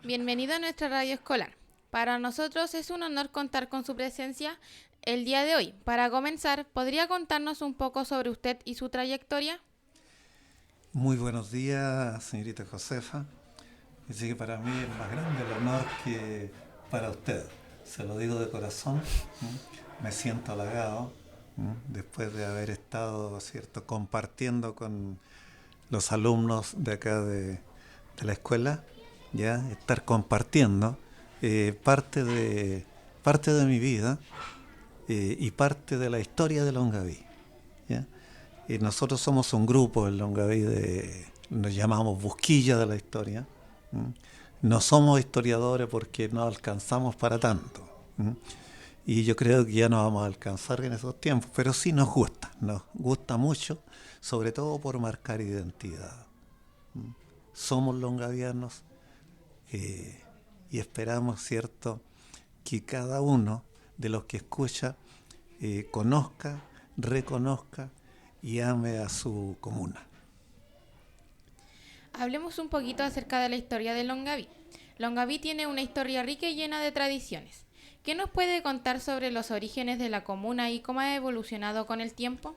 Bienvenido a nuestra radio escolar. Para nosotros es un honor contar con su presencia el día de hoy. Para comenzar, ¿podría contarnos un poco sobre usted y su trayectoria? Muy buenos días, señorita Josefa. Dice que para mí es más grande el honor que para usted. Se lo digo de corazón. Me siento halagado después de haber estado, ¿cierto?, compartiendo con los alumnos de acá de la escuela, ya estar compartiendo parte de mi vida y parte de la historia de Longaví. ¿Ya? Y nosotros somos un grupo en Longaví nos llamamos Busquilla de la Historia. ¿M? No somos historiadores porque no alcanzamos para tanto. ¿M? Y yo creo que ya no vamos a alcanzar en esos tiempos, pero sí nos gusta mucho, sobre todo por marcar identidad. ¿M? Somos longavianos eh, y esperamos, ¿cierto?, que cada uno de los que escucha conozca, reconozca y ame a su comuna. Hablemos un poquito acerca de la historia de Longaví. Longaví tiene una historia rica y llena de tradiciones. ¿Qué nos puede contar sobre los orígenes de la comuna y cómo ha evolucionado con el tiempo?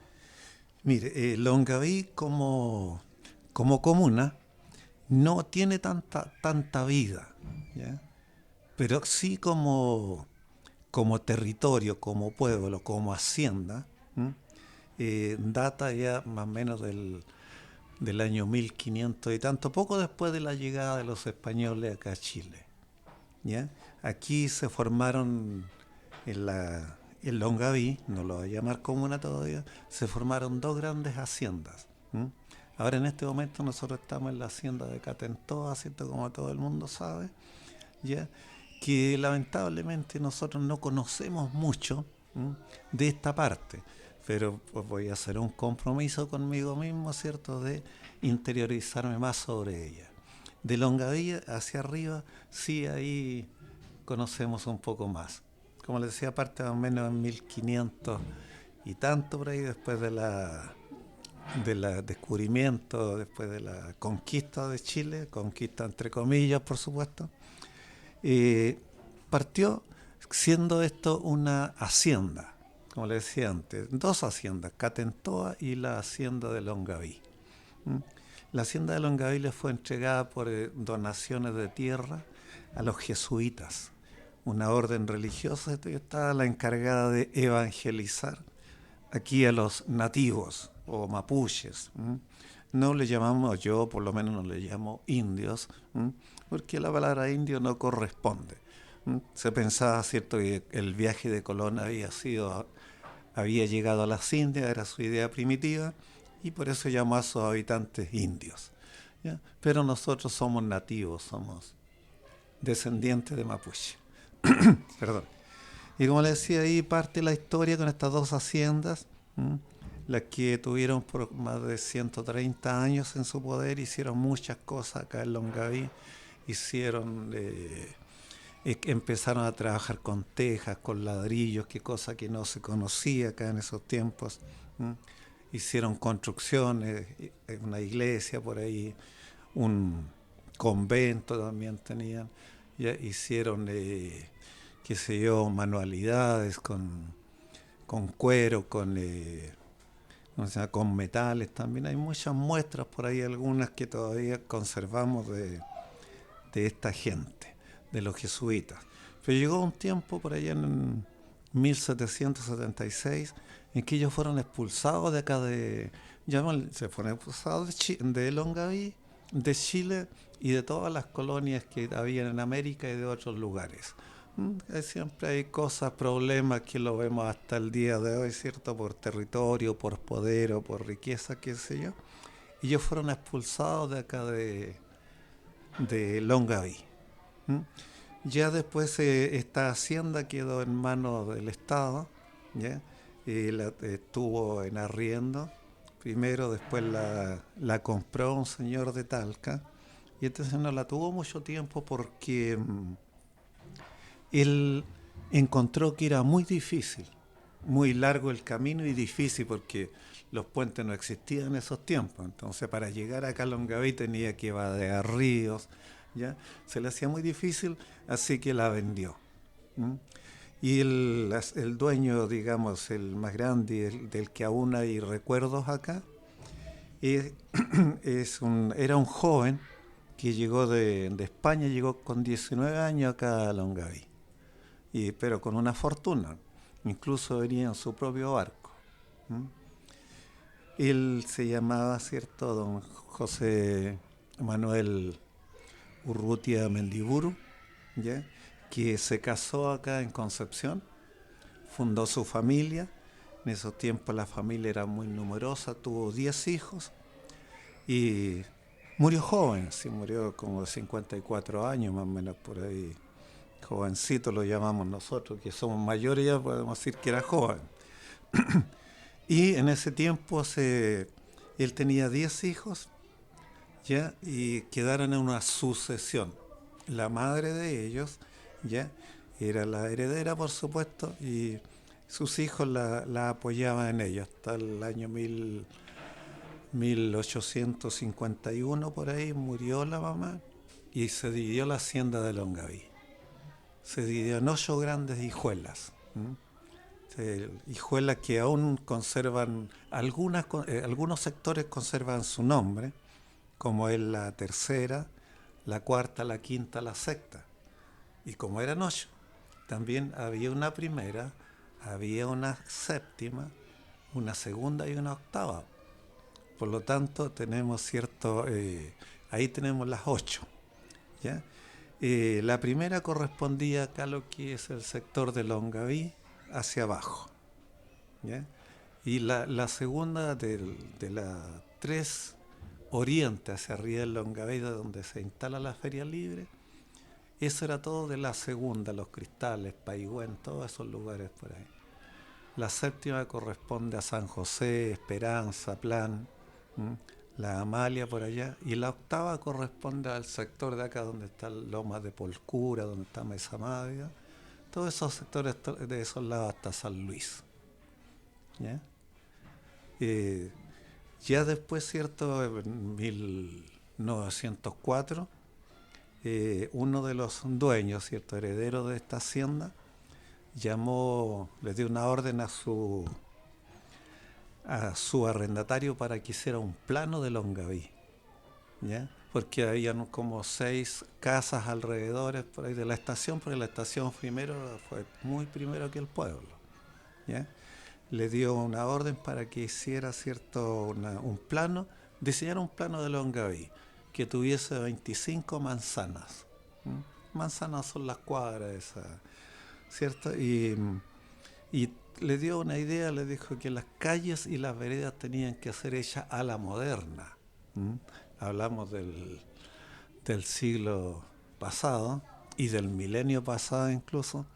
Mire, Longaví como comuna no tiene tanta vida, ¿ya? Pero sí como territorio, como pueblo, como hacienda, data ya más o menos del año 1500 y tanto, poco después de la llegada de los españoles acá a Chile. ¿Ya? Aquí se formaron en Longaví, no lo voy a llamar comuna todavía, se formaron dos grandes haciendas. ¿M? Ahora en este momento nosotros estamos en la hacienda de Catentoa, ¿cierto? Como todo el mundo sabe, ¿ya? Que lamentablemente nosotros no conocemos mucho de esta parte, pero pues voy a hacer un compromiso conmigo mismo, ¿cierto?, de interiorizarme más sobre ella. De Longaví hacia arriba, sí, ahí conocemos un poco más. Como les decía, aparte más o menos en 1500 y tanto por ahí, después de la descubrimiento, después de la conquista de Chile, conquista entre comillas, por supuesto, eh, partió siendo esto una hacienda, como le decía antes, dos haciendas, Catentoa y la hacienda de Longaví. ¿Mm? La hacienda de Longaví le fue entregada por donaciones de tierra a los jesuitas, una orden religiosa que estaba la encargada de evangelizar aquí a los nativos o mapuches. No le llamamos, yo por lo menos no le llamo indios, porque la palabra indio no corresponde. Se pensaba, cierto, que el viaje de Colón había llegado a las Indias, era su idea primitiva, y por eso llamó a sus habitantes indios. ¿Ya? Pero nosotros somos nativos, somos descendientes de mapuche. Perdón. Y como le decía, ahí parte la historia con estas dos haciendas, ¿m? Las que tuvieron por más de 130 años en su poder, hicieron muchas cosas acá en Longaví, empezaron a trabajar con tejas, con ladrillos, que cosa que no se conocía acá en esos tiempos. ¿M? Hicieron construcciones, una iglesia por ahí, un convento también tenían, ya hicieron, qué sé yo, manualidades con cuero, con metales también. Hay muchas muestras por ahí, algunas que todavía conservamos de esta gente, de los jesuitas. Pero llegó un tiempo por allá en 1776 en que ellos fueron expulsados de acá se fueron expulsados de Longaví, de Chile y de todas las colonias que había en América y de otros lugares. Siempre hay cosas, problemas que lo vemos hasta el día de hoy, ¿cierto? Por territorio, por poder o por riqueza, qué sé yo. Y ellos fueron expulsados de acá de Longaví. ¿Mm? Ya después esta hacienda quedó en manos del Estado, ¿ya? Y estuvo en arriendo. Primero, después la compró un señor de Talca. Y entonces no la tuvo mucho tiempo porque él encontró que era muy difícil, muy largo el camino y difícil porque los puentes no existían en esos tiempos. Entonces para llegar acá a Longaví tenía que vadear ríos, ¿ya? Se le hacía muy difícil, así que la vendió. ¿M? Y el dueño, digamos, el más grande, del que aún hay recuerdos acá, es, era un joven que llegó de España, llegó con 19 años acá a Longaví, pero con una fortuna, incluso venía en su propio barco. ¿M? Él se llamaba, ¿cierto?, don José Manuel Urrutia Mendiburu, ¿ya?, que se casó acá en Concepción, fundó su familia. En esos tiempos la familia era muy numerosa, tuvo 10 hijos y murió joven, sí, murió como de 54 años más o menos por ahí. Jovencito lo llamamos nosotros, que somos mayores ya podemos decir que era joven. Y en ese tiempo él tenía 10 hijos, ¿ya?, y quedaron en una sucesión. La madre de ellos, ¿ya?, era la heredera, por supuesto, y sus hijos la apoyaban en ello. Hasta el año 1851, por ahí, murió la mamá y se dividió la hacienda de Longaví. Se dividió en 8 grandes hijuelas. Hijuelas que aún conservan, algunos sectores conservan su nombre, como es la tercera, la cuarta, la quinta, la sexta. Y como eran 8, también había una primera, había una séptima, una segunda y una octava. Por lo tanto, tenemos ahí tenemos las 8, ¿ya? La primera correspondía acá a lo que es el sector de Longaví hacia abajo, ¿ya? Y la segunda de la 3 oriente hacia arriba del Longaví, donde se instala la Feria Libre, eso era todo de la segunda, Los Cristales, Paigüén, todos esos lugares por ahí. La séptima corresponde a San José, Esperanza, Plan, la Amalia por allá, y la octava corresponde al sector de acá donde está Lomas de Polcura, donde está Mesa Madia, todos esos sectores de esos lados hasta San Luis, ¿ya? Ya después, ¿cierto?, en 1904, uno de los dueños, ¿cierto?, heredero de esta hacienda, le dio una orden a su arrendatario para que hiciera un plano de Longaví, ¿ya? Porque habían como 6 casas alrededor por ahí de la estación, porque la estación fue muy primero que el pueblo, ¿ya? Le dio una orden para que hiciera, ¿cierto?, un plano, diseñara un plano de Longaví que tuviese 25 manzanas. Manzanas son las cuadras esas, ¿cierto? Y le dio una idea, le dijo que las calles y las veredas tenían que ser hechas a la moderna. Hablamos del siglo pasado y del milenio pasado incluso,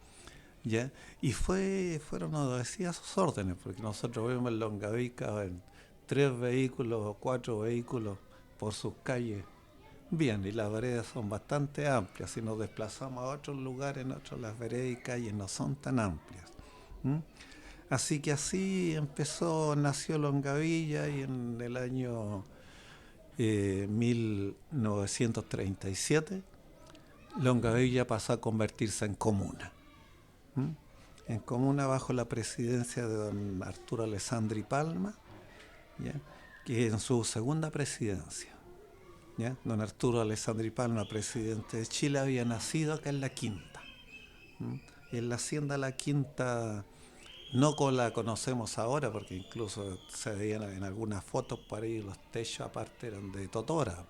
¿ya? Y fueron obedecidas sus órdenes, porque nosotros vemos en Longaví caben 3 vehículos o 4 vehículos por sus calles. Bien, y las veredas son bastante amplias. Si nos desplazamos a otros lugares, las veredas y calles no son tan amplias. Así que así nació Longavilla, y en el año 1937 Longavilla pasó a convertirse en comuna. En comuna bajo la presidencia de don Arturo Alessandri Palma, ¿ya?, que en su segunda presidencia, ¿ya? Don Arturo Alessandri Palma, presidente de Chile, había nacido acá en La Quinta. En la hacienda La Quinta, no como la conocemos ahora, porque incluso se veían en algunas fotos por ahí, los techos aparte eran de totora.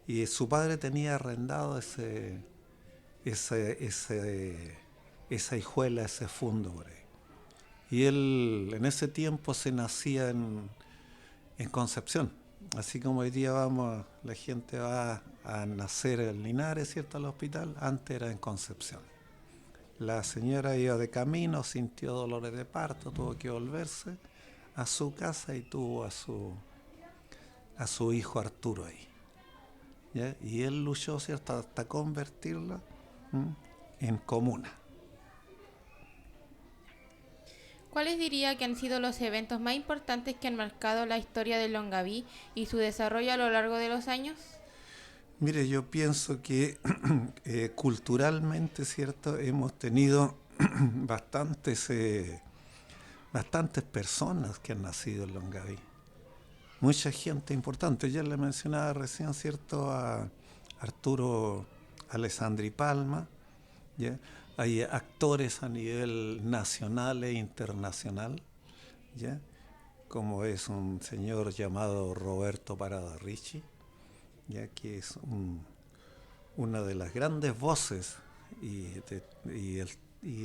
Y su padre tenía arrendado esa hijuela, ese fundo por ahí. Y él en ese tiempo se nacía en Concepción. Así como hoy día la gente va a nacer en Linares, ¿cierto?, al hospital, antes era en Concepción. La señora iba de camino, sintió dolores de parto, tuvo que volverse a su casa y tuvo a su hijo Arturo ahí, ¿ya? Y él luchó, ¿cierto?, hasta convertirla en comuna. ¿Cuáles diría que han sido los eventos más importantes que han marcado la historia de Longaví y su desarrollo a lo largo de los años? Mire, yo pienso que culturalmente, ¿cierto? Hemos tenido bastantes, bastantes personas que han nacido en Longaví. Mucha gente importante. Ya le mencionaba recién, ¿cierto? A Arturo Alessandri Palma, ¿ya? Hay actores a nivel nacional e internacional, ¿ya? Como es un señor llamado Roberto Parada Ricci, ya que es una de las grandes voces y, y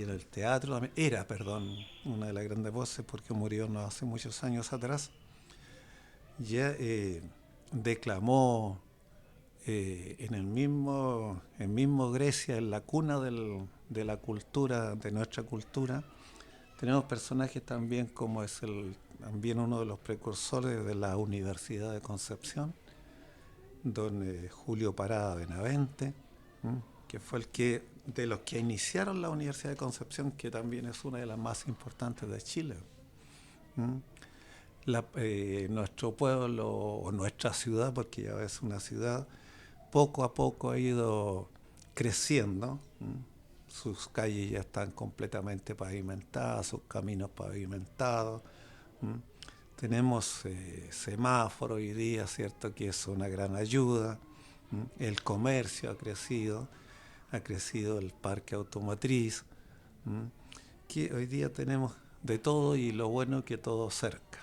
en el teatro era, perdón, una de las grandes voces porque murió no hace muchos años atrás. Ya declamó en mismo Grecia, en la cuna de la cultura, de nuestra cultura. Tenemos personajes también como es también uno de los precursores de la Universidad de Concepción, don Julio Parada Benavente, que fue de los que iniciaron la Universidad de Concepción, que también es una de las más importantes de Chile. Nuestro pueblo o nuestra ciudad, porque ya es una ciudad, poco a poco ha ido creciendo. Sus calles ya están completamente pavimentadas, sus caminos pavimentados. Tenemos semáforo hoy día, ¿cierto? Que es una gran ayuda. El comercio ha crecido el parque automotriz, que hoy día tenemos de todo y lo bueno es que todo cerca.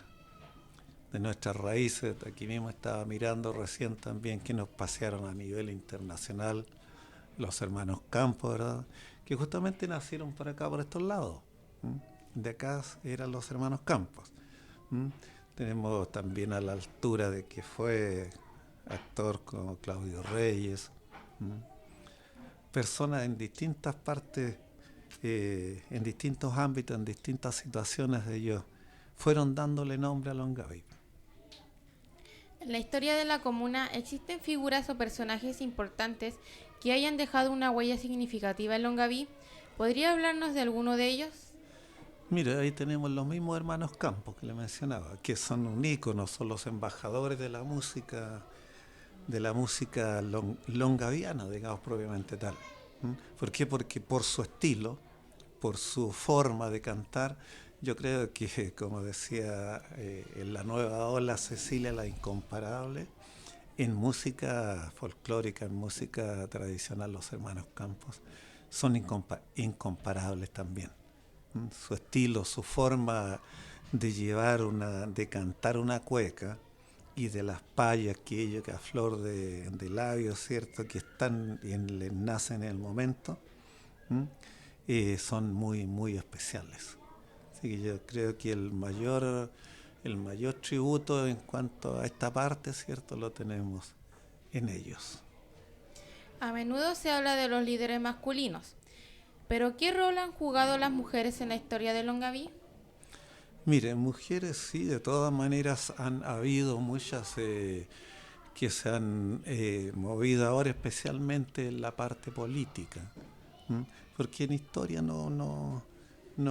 De nuestras raíces, aquí mismo estaba mirando recién también que nos pasearon a nivel internacional los hermanos Campos, ¿verdad? Que justamente nacieron por acá, por estos lados. De acá eran los hermanos Campos. Tenemos también a la altura de que fue actor como Claudio Reyes, personas en distintas partes, en distintos ámbitos, en distintas situaciones de ellos, fueron dándole nombre a Longaví. En la historia de la comuna existen figuras o personajes importantes que hayan dejado una huella significativa en Longaví. ¿Podría hablarnos de alguno de ellos? Mira, ahí tenemos los mismos hermanos Campos que le mencionaba, que son un ícono, son los embajadores de la música longaviana, digamos propiamente tal. ¿Por qué? Porque por su estilo, por su forma de cantar, yo creo que, como decía en la nueva ola Cecilia la Incomparable, en música folclórica, en música tradicional, los hermanos Campos son incomparables también. Su estilo, su forma de cantar una cueca y de las payas que ellos, que a flor de labios, ¿cierto? Que están y les nacen en el momento, son muy, muy especiales. Así que yo creo que el mayor tributo en cuanto a esta parte, ¿cierto? Lo tenemos en ellos. A menudo se habla de los líderes masculinos, pero ¿qué rol han jugado las mujeres en la historia de Longaví? Mire, mujeres sí, de todas maneras han habido muchas que se han movido ahora, especialmente en la parte política. Porque en historia no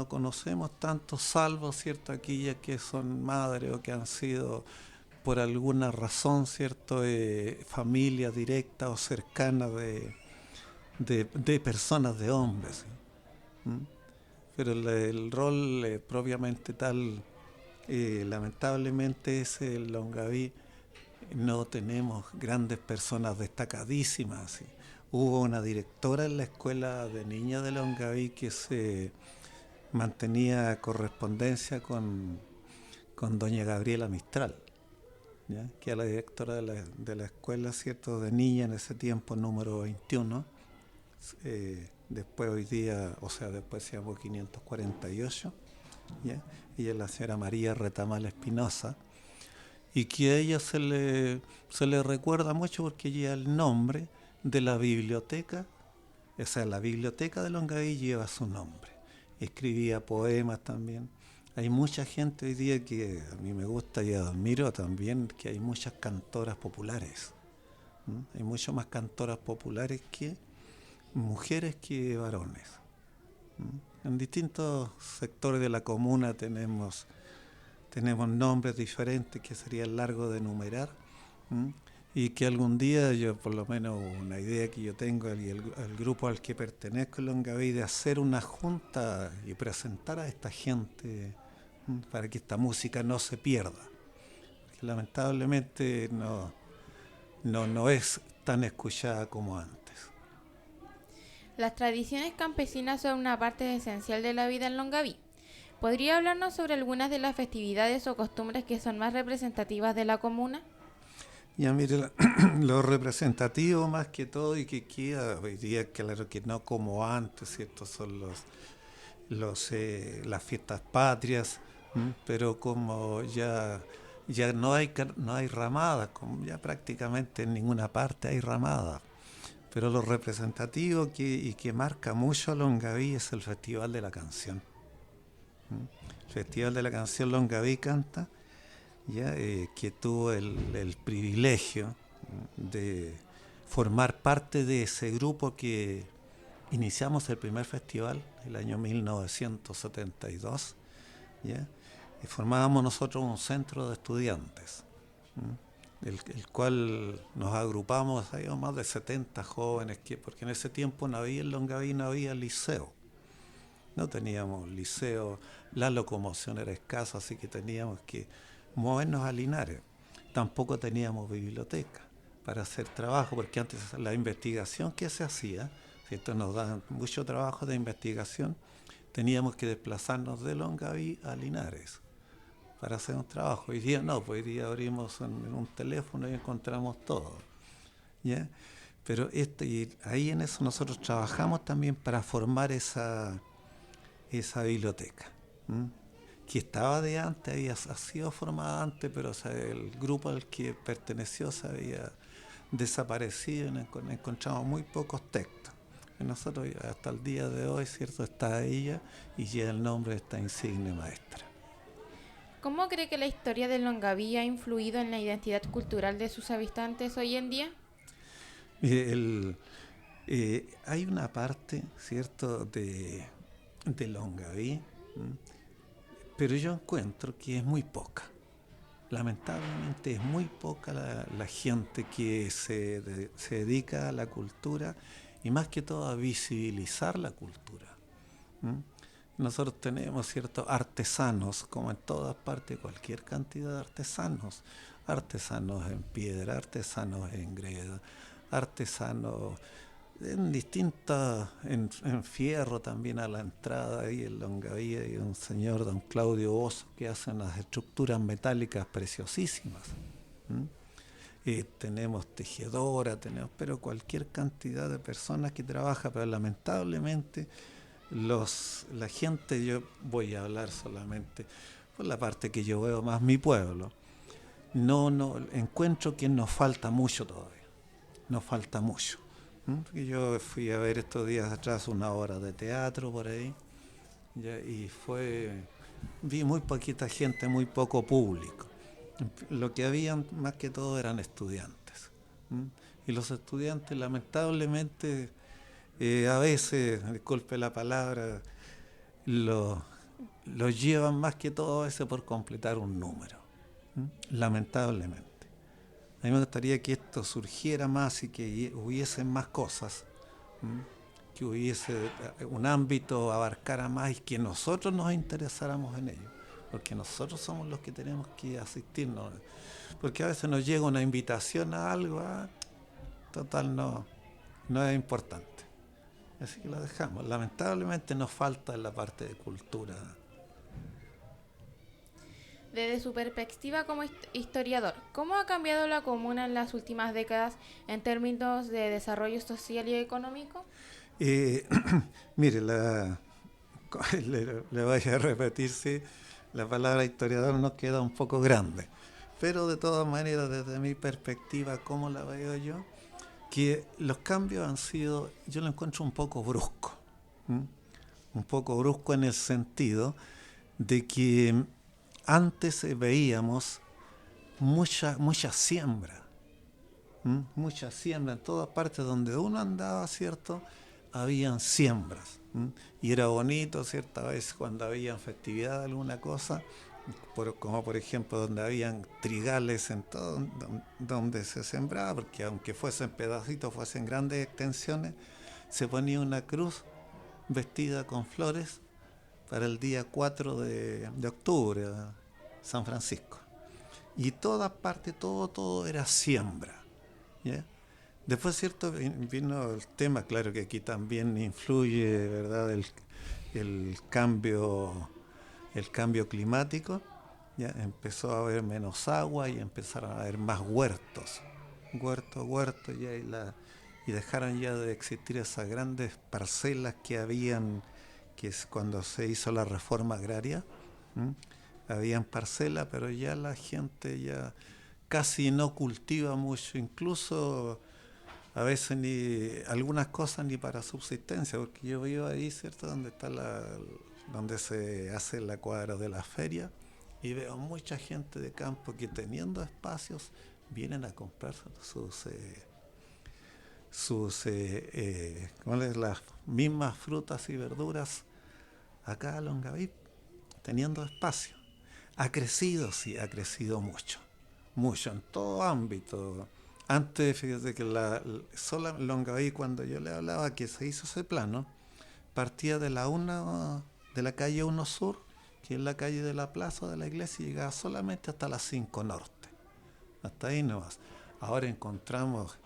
conocemos tanto, salvo, ¿cierto?, aquellas que son madres o que han sido por alguna razón, ¿cierto?, familia directa o cercana de personas, de hombres. ¿Sí? Pero el rol propiamente tal, lamentablemente es el Longaví, no tenemos grandes personas destacadísimas. ¿Sí? Hubo una directora en la escuela de niñas de Longaví que se mantenía correspondencia con doña Gabriela Mistral, ¿ya? Que era la directora de la escuela, ¿cierto?, de niñas en ese tiempo, número 21. Después hoy día, o sea, después se llamó 548, ¿ya? Ella es la señora María Retamal Espinosa, y que a ella se le recuerda mucho porque lleva el nombre de la biblioteca, o sea, la biblioteca de Longaví lleva su nombre. Escribía poemas también. Hay mucha gente hoy día que a mí me gusta y admiro también, que hay muchas cantoras populares. Hay mucho más cantoras populares que mujeres que varones. En distintos sectores de la comuna tenemos nombres diferentes que sería largo de enumerar, y que algún día yo, por lo menos una idea que yo tengo y el grupo al que pertenezco en Longaví, de hacer una junta y presentar a esta gente para que esta música no se pierda, que lamentablemente no es tan escuchada como antes. Las tradiciones campesinas son una parte esencial de la vida en Longaví. ¿Podría hablarnos sobre algunas de las festividades o costumbres que son más representativas de la comuna? Ya mire, lo representativo más que todo y que queda hoy día, claro que no como antes, ¿cierto? Son las fiestas patrias, pero como ya no hay ramadas, como ya prácticamente en ninguna parte hay ramadas. Pero lo representativo y que marca mucho a Longaví es el Festival de la Canción. El Festival de la Canción Longaví Canta, ya que tuvo el privilegio de formar parte de ese grupo que iniciamos el primer festival el año 1972, ¿ya? Y formábamos nosotros un centro de estudiantes, el cual nos agrupamos, había más de 70 jóvenes, porque en ese tiempo en Longaví no había liceo. No teníamos liceo, la locomoción era escasa, así que teníamos que movernos a Linares. Tampoco teníamos biblioteca para hacer trabajo, porque antes la investigación que se hacía, ¿cierto? Nos daban mucho trabajo de investigación, teníamos que desplazarnos de Longaví a Linares para hacer un trabajo. Hoy día no, pues hoy día abrimos en un teléfono y encontramos todo, ¿ya? Pero y ahí en eso nosotros trabajamos también para formar esa biblioteca, que estaba de antes, había sido formada antes, pero o sea, el grupo al que perteneció se había desaparecido y encontramos muy pocos textos. Y nosotros hasta el día de hoy, ¿cierto?, está ella y lleva el nombre de esta insigne maestra. ¿Cómo cree que la historia de Longaví ha influido en la identidad cultural de sus habitantes hoy en día? Hay una parte, ¿cierto?, de Longaví, pero yo encuentro que es muy poca. Lamentablemente es muy poca la gente que se dedica a la cultura y más que todo a visibilizar la cultura. Nosotros tenemos ciertos artesanos, como en todas partes, cualquier cantidad de artesanos. Artesanos en piedra, artesanos en greda, artesanos en distintas, en fierro también a la entrada, ahí en Longaví hay un señor, don Claudio Oso, que hace unas estructuras metálicas preciosísimas. Tenemos tejedora, pero cualquier cantidad de personas que trabaja, pero lamentablemente la gente, yo voy a hablar solamente por la parte que yo veo más mi pueblo, no encuentro que nos falta mucho todavía, nos falta mucho. Yo fui a ver estos días atrás una obra de teatro por ahí, ¿ya? Y vi muy poquita gente, muy poco público. Lo que habían más que todo eran estudiantes. Y los estudiantes lamentablemente a veces, disculpe la palabra, lo llevan más que todo a veces por completar un número. Lamentablemente. A mí me gustaría que esto surgiera más y que hubiesen más cosas, que hubiese un ámbito, abarcara más y que nosotros nos interesáramos en ello, porque nosotros somos los que tenemos que asistirnos, porque a veces nos llega una invitación a algo, total no es importante, así que lo dejamos. Lamentablemente nos falta en la parte de cultura. Desde su perspectiva como historiador, ¿cómo ha cambiado la comuna en las últimas décadas en términos de desarrollo social y económico? Mire, le voy a repetir, sí, la palabra historiador nos queda un poco grande, pero de todas maneras, desde mi perspectiva, ¿cómo la veo yo? Que los cambios han sido, yo lo encuentro un poco brusco, un poco brusco en el sentido de que antes veíamos mucha siembra, mucha siembra en todas partes donde uno andaba, ¿cierto? Habían siembras, y era bonito, cierta vez cuando había festividad, alguna cosa, como por ejemplo donde habían trigales en todo, donde se sembraba, porque aunque fuesen pedacitos, fuesen grandes extensiones, se ponía una cruz vestida con flores para el día 4 de octubre, San Francisco. Y toda parte, todo era siembra. ¿Ya? Después, cierto, vino el tema, claro que aquí también influye, ¿verdad?, el cambio, el cambio climático. Ya empezó a haber menos agua y empezaron a haber más huertos. Huertos, ya, y dejaron ya de existir esas grandes parcelas que habían, que es cuando se hizo la reforma agraria. ¿M? Habían parcelas, pero ya la gente ya casi no cultiva mucho, incluso a veces ni algunas cosas ni para subsistencia, porque yo vivo ahí, ¿cierto? Donde está donde se hace la cuadra de la feria, y veo mucha gente de campo que teniendo espacios vienen a comprar las mismas frutas y verduras acá a Longaví, teniendo espacio. Ha crecido, sí, ha crecido mucho en todo ámbito. Antes, fíjate que sola Longaví, cuando yo le hablaba que se hizo ese plano, partía de de la calle 1 Sur, que es la calle de la plaza de la iglesia, y llegaba solamente hasta la 5 Norte. Hasta ahí nomás. Ahora encontramos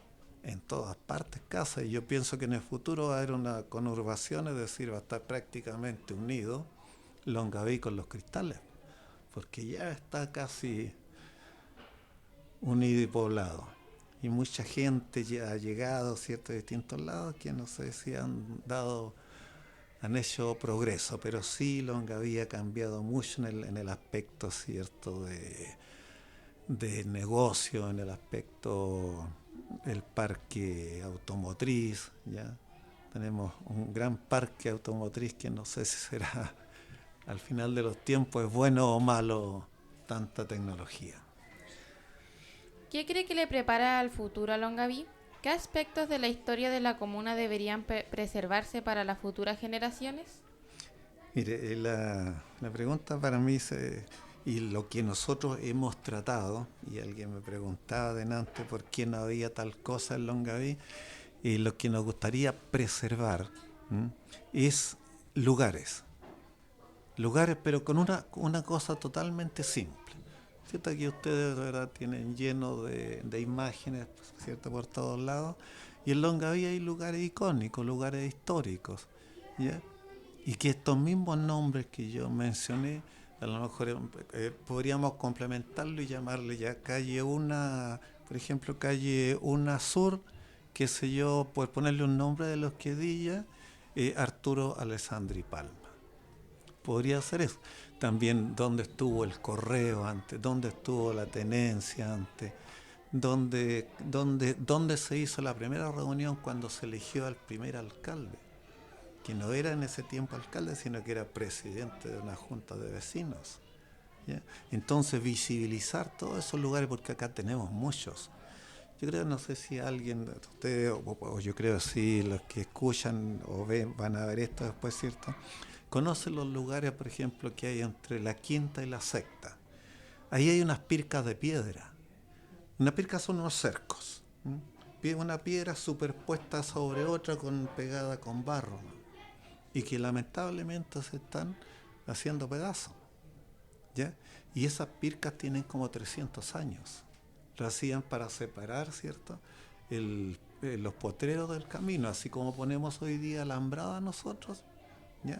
en todas partes casas, y yo pienso que en el futuro va a haber una conurbación, es decir, va a estar prácticamente unido Longaví con Los Cristales, porque ya está casi unido y poblado. Y mucha gente ya ha llegado, ¿cierto?, de distintos lados, que no sé si han hecho progreso, pero sí Longaví ha cambiado mucho en el aspecto, ¿cierto?, de negocio, en el aspecto del parque automotriz. Ya tenemos un gran parque automotriz que no sé si será al final de los tiempos es bueno o malo tanta tecnología. ¿Qué cree que le prepara al futuro a Longaví? ¿Qué aspectos de la historia de la comuna deberían preservarse para las futuras generaciones? Mire, la pregunta para mí y lo que nosotros hemos tratado, y alguien me preguntaba delante por qué no había tal cosa en Longaví, y lo que nos gustaría preservar, ¿m?, es lugares, pero con una cosa totalmente simple. ¿Cierto? Aquí ustedes, ¿verdad?, tienen lleno de imágenes, ¿cierto?, por todos lados, y en Longaví hay lugares icónicos, lugares históricos, ¿ya? Y que estos mismos nombres que yo mencioné, a lo mejor podríamos complementarlo y llamarle ya calle una, por ejemplo, calle una Sur, qué sé yo, por ponerle un nombre de los que diga, Arturo Alessandri Palma. Podría ser eso. También dónde estuvo el correo antes, dónde estuvo la tenencia antes, dónde se hizo la primera reunión cuando se eligió al primer alcalde, que no era en ese tiempo alcalde, sino que era presidente de una junta de vecinos. ¿Ya? Entonces visibilizar todos esos lugares, porque acá tenemos muchos. Yo creo, no sé si alguien, ustedes, o yo creo sí, los que escuchan o ven, van a ver esto después, ¿cierto? Conocen los lugares, por ejemplo, que hay entre la quinta y la sexta. Ahí hay unas pircas de piedra. Una pirca son unos cercos. Una piedra superpuesta sobre otra pegada con barro, ¿no? Y que lamentablemente se están haciendo pedazos. ¿Ya? Y esas pircas tienen como 300 años. Lo hacían para separar, ¿cierto?, los potreros del camino, así como ponemos hoy día alambrada nosotros, ¿ya?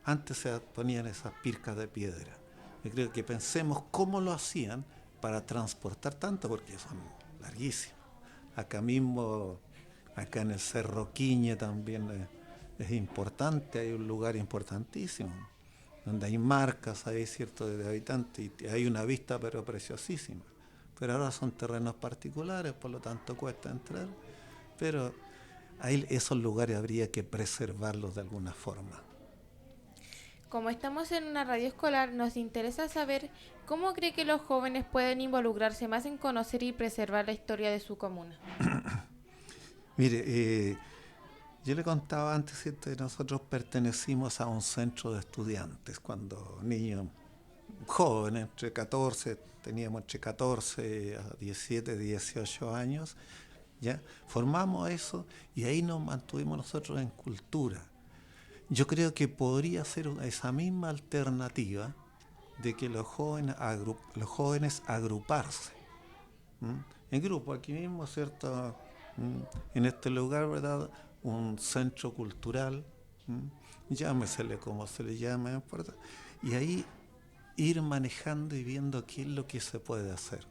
Antes se ponían esas pircas de piedra. Yo creo que pensemos cómo lo hacían para transportar tanto, porque son larguísimos. Acá mismo, acá en el Cerro Quiñe también es importante, hay un lugar importantísimo, donde hay marcas, hay cierto de habitantes, y hay una vista pero preciosísima. Pero ahora son terrenos particulares, por lo tanto cuesta entrar, pero ahí esos lugares habría que preservarlos de alguna forma. Como estamos en una radio escolar, nos interesa saber cómo cree que los jóvenes pueden involucrarse más en conocer y preservar la historia de su comuna. Mire, yo le contaba antes, ¿cierto?, que nosotros pertenecimos a un centro de estudiantes cuando niños, jóvenes, teníamos entre 14 a 17, 18 años, ¿ya? Formamos eso y ahí nos mantuvimos nosotros en cultura. Yo creo que podría ser esa misma alternativa de que los jóvenes agruparse, ¿m? En grupo, aquí mismo, ¿cierto? En este lugar, ¿verdad? Un centro cultural, ¿m? Llámesele como se le llame, no importa. Y ahí ir manejando y viendo qué es lo que se puede hacer.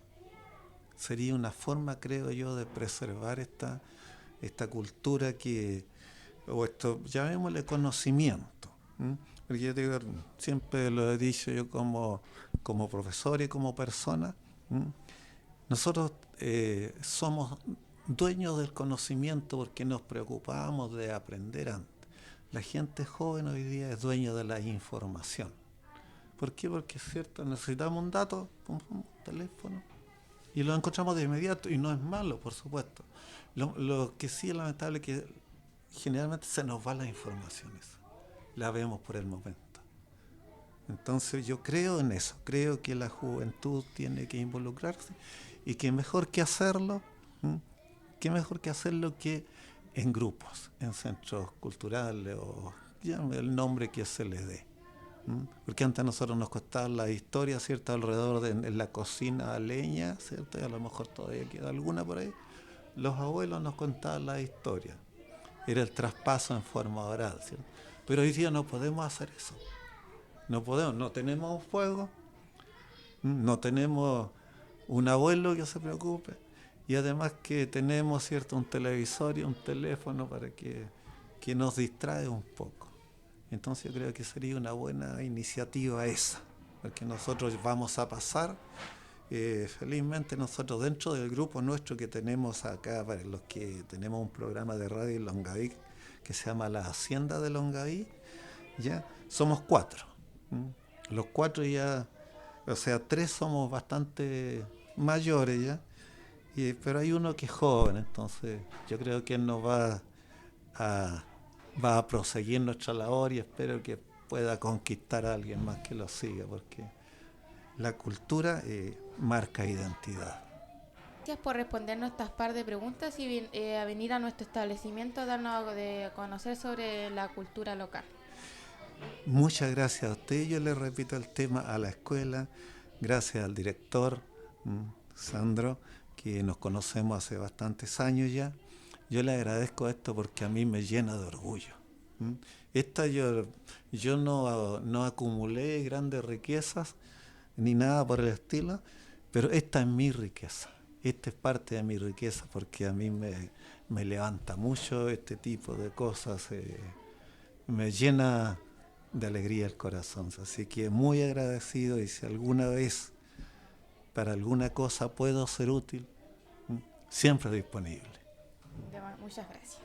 Sería una forma, creo yo, de preservar esta cultura o esto, llamémosle conocimiento. ¿M? Porque yo digo, siempre lo he dicho yo como profesor y como persona, ¿m? Nosotros somos dueños del conocimiento porque nos preocupábamos de aprender antes. La gente joven hoy día es dueña de la información. ¿Por qué? Porque es cierto, necesitamos un dato, un teléfono, y lo encontramos de inmediato, y no es malo, por supuesto. Lo que sí es lamentable es que generalmente se nos va la información esa. La vemos por el momento. Entonces yo creo en eso, creo que la juventud tiene que involucrarse y que mejor que hacerlo, ¿m? Que mejor que hacerlo que en grupos, en centros culturales o llame el nombre que se le dé. ¿M? Porque antes a nosotros nos costaba la historia, ¿cierto? Alrededor de en la cocina a leña, ¿cierto? Y a lo mejor todavía queda alguna por ahí. Los abuelos nos contaban la historia. Era el traspaso en forma oral, ¿cierto? Pero hoy día no podemos hacer eso. No podemos, no tenemos un fuego, no tenemos un abuelo que se preocupe y además que tenemos, ¿cierto?, un televisor y un teléfono para que nos distrae un poco. Entonces yo creo que sería una buena iniciativa esa, porque nosotros vamos a pasar, felizmente nosotros dentro del grupo nuestro que tenemos acá, para los que tenemos un programa de radio en Longaví que se llama La Hacienda de Longaví, ya somos 4. Los 4 ya, o sea, 3 somos bastante mayores ya, pero hay uno que es joven, entonces yo creo que él nos a, va a proseguir nuestra labor y espero que pueda conquistar a alguien más que lo siga, porque la cultura marca identidad. Gracias por respondernos estas par de preguntas y a venir a nuestro establecimiento a darnos de conocer sobre la cultura local. Muchas gracias a usted. Yo le repito el tema a la escuela. Gracias al director, Sandro, que nos conocemos hace bastantes años ya. Yo le agradezco esto porque a mí me llena de orgullo. Yo no acumulé grandes riquezas ni nada por el estilo, pero esta es mi riqueza. Esta es parte de mi riqueza porque a mí me levanta mucho este tipo de cosas. Me llena de alegría el corazón. Así que muy agradecido y si alguna vez para alguna cosa puedo ser útil, siempre disponible. Muchas gracias.